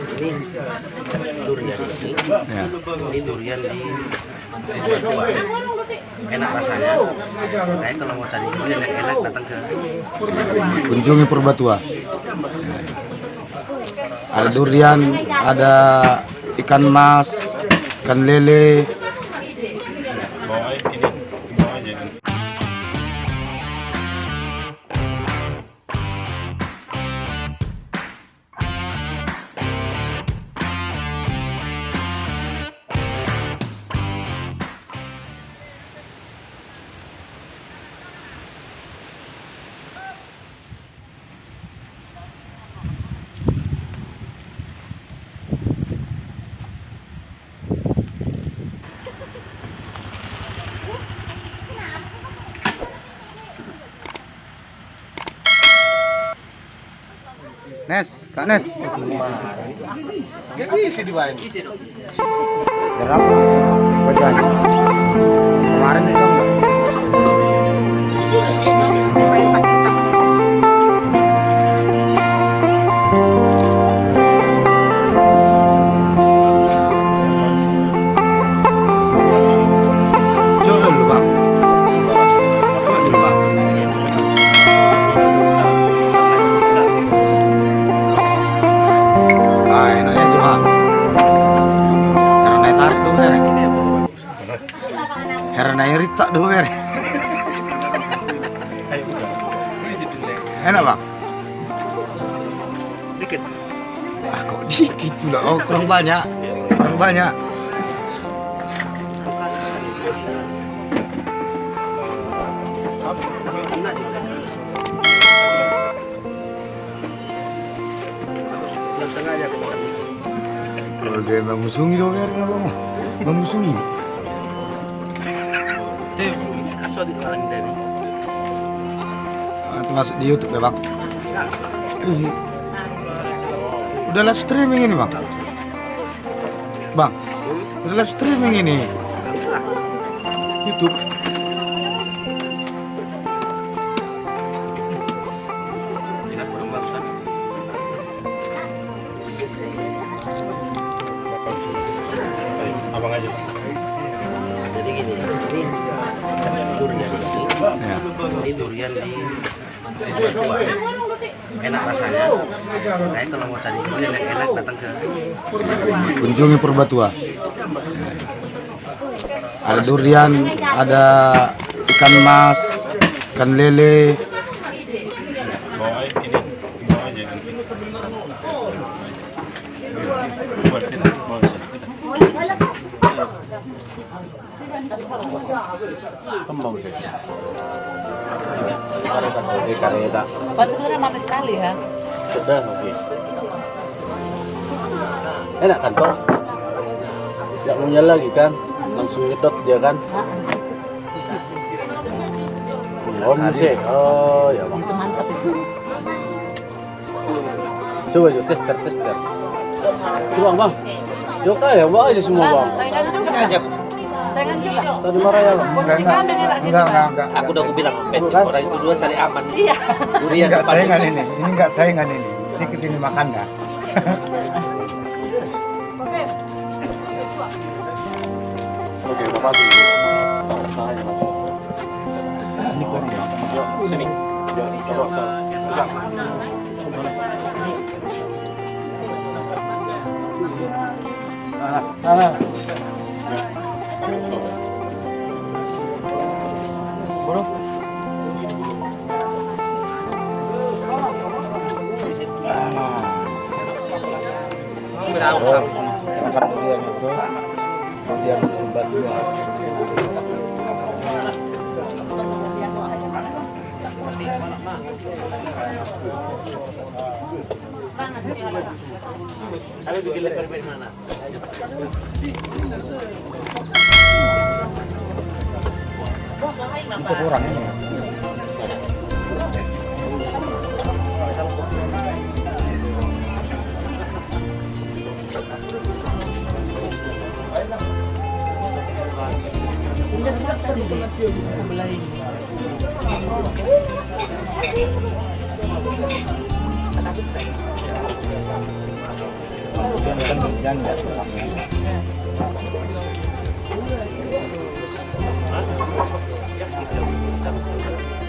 Ini durian ini. Ya. Ini durian di Tua. Enak rasanya. Kayak kalau mau cari durian yang enak datang ke Kunjungi Purbatua. Ada durian, ada ikan mas, ikan lele. Nes, Kak Nes. Jadi isi di mana? Berapa? Bacaan. Kemarin itu enggak? Coba dulu, Bang. Coba dulu, Bang. Enaknya juga karena tarik tuh mer karena irita tuh mer enak bang Dikit. kok dikit pula kurang banyak Sengaja kalau dia mengusungi dong mer mengusungi asal di orang dari. nanti masuk di YouTube ya bang. Udah live streaming ini bang. Udah live streaming ini YouTube. Abang aja. Jadi gini, ini durian ini. Ya. Ini durian di Tua. Enak rasanya. Kayak kalau mau cari durian yang enak datang ke Kunjungi Purbatua. Ada durian, ada ikan mas, ikan lele. Bawa ini, bawa aja nanti. Buat kita, bawa sana. kembang sih. Kareta. Oh, sebenarnya mati sekali ya. Sudah, oke. Enak kan toh? Tidak mau nyala lagi kan? Langsung nyedot dia kan? Belum sih. Oh ya bang. Itu mantap itu. Coba yuk tester. Coba bang. Yuk ya bawa aja semua bang. Saingan juga. Saingan juga. Tadi marah ya bang. Enggak. Aku udah bilang, orang itu dua cari aman. Iya. Durian Enggak depan saingan itu. ini enggak saingan ini. Sikit ini makan dah. Oke, udah pasti. Ini kok ya. Yuk, sini. Yuk, coba. Bro. Kemudian Purbatua. Tapi bikin lebar dari mana? Itu kurang ini. Jangan nggak tukangnya. Hah?